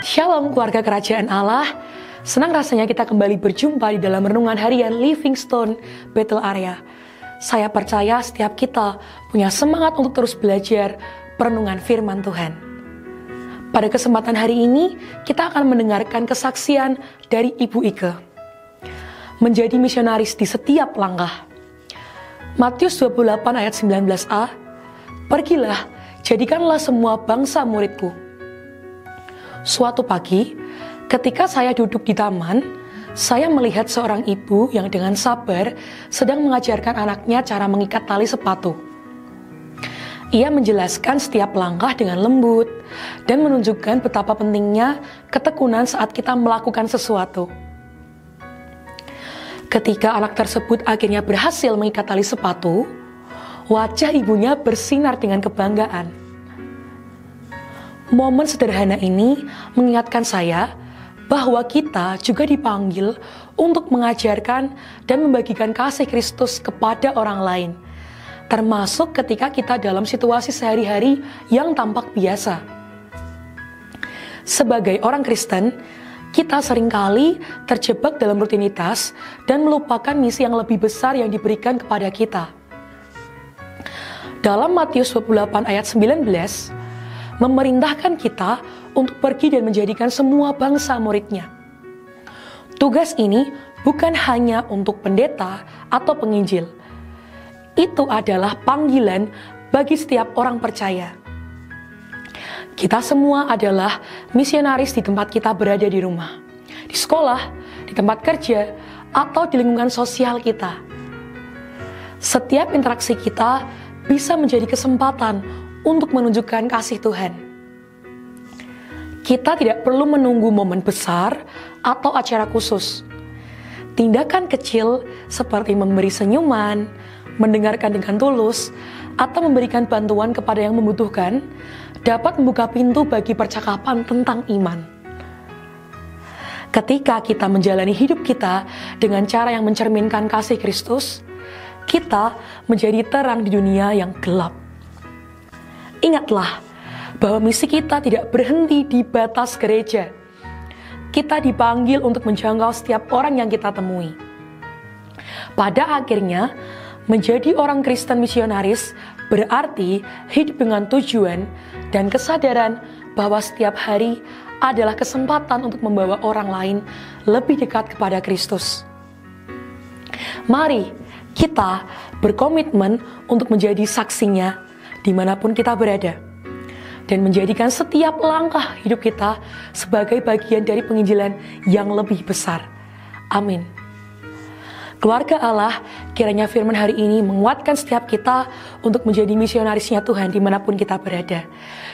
Shalom keluarga kerajaan Allah. Senang rasanya kita kembali berjumpa di dalam renungan harian Livingstone Bethel Area. Saya percaya setiap kita punya semangat untuk terus belajar perenungan firman Tuhan. Pada kesempatan hari ini, kita akan mendengarkan kesaksian dari Ibu Ike. Menjadi misionaris di setiap langkah. Matius 28 ayat 19a, "Pergilah, jadikanlah semua bangsa muridku." Suatu pagi, ketika saya duduk di taman, saya melihat seorang ibu yang dengan sabar sedang mengajarkan anaknya cara mengikat tali sepatu. Ia menjelaskan setiap langkah dengan lembut dan menunjukkan betapa pentingnya ketekunan saat kita melakukan sesuatu. Ketika anak tersebut akhirnya berhasil mengikat tali sepatu, wajah ibunya bersinar dengan kebanggaan. Momen sederhana ini mengingatkan saya bahwa kita juga dipanggil untuk mengajarkan dan membagikan kasih Kristus kepada orang lain, termasuk ketika kita dalam situasi sehari-hari yang tampak biasa. Sebagai orang Kristen, kita seringkali terjebak dalam rutinitas dan melupakan misi yang lebih besar yang diberikan kepada kita. Dalam Matius 28 ayat 19, memerintahkan kita untuk pergi dan menjadikan semua bangsa muridnya. Tugas ini bukan hanya untuk pendeta atau penginjil. Itu adalah panggilan bagi setiap orang percaya. Kita semua adalah misionaris di tempat kita berada di rumah, di sekolah, di tempat kerja, atau di lingkungan sosial kita. Setiap interaksi kita bisa menjadi kesempatan untuk menunjukkan kasih Tuhan. Kita tidak perlu menunggu momen besar atau acara khusus. Tindakan kecil seperti memberi senyuman, mendengarkan dengan tulus, atau memberikan bantuan kepada yang membutuhkan dapat membuka pintu bagi percakapan tentang iman. Ketika kita menjalani hidup kita dengan cara yang mencerminkan kasih Kristus, kita menjadi terang di dunia yang gelap. Ingatlah bahwa misi kita tidak berhenti di batas gereja. Kita dipanggil untuk menjangkau setiap orang yang kita temui. Pada akhirnya, menjadi orang Kristen misionaris berarti hidup dengan tujuan dan kesadaran bahwa setiap hari adalah kesempatan untuk membawa orang lain lebih dekat kepada Kristus. Mari kita berkomitmen untuk menjadi saksinya dimanapun kita berada, dan menjadikan setiap langkah hidup kita sebagai bagian dari penginjilan yang lebih besar. Amin. Keluarga Allah, kiranya firman hari ini menguatkan setiap kita untuk menjadi misionarisnya Tuhan dimanapun kita berada.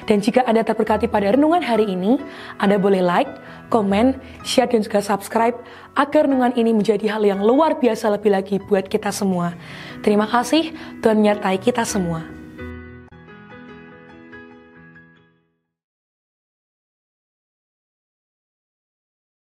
Dan jika Anda terberkati pada renungan hari ini, Anda boleh like, komen, share, dan juga subscribe agar renungan ini menjadi hal yang luar biasa lebih lagi buat kita semua. Terima kasih, Tuhan menyertai kita semua.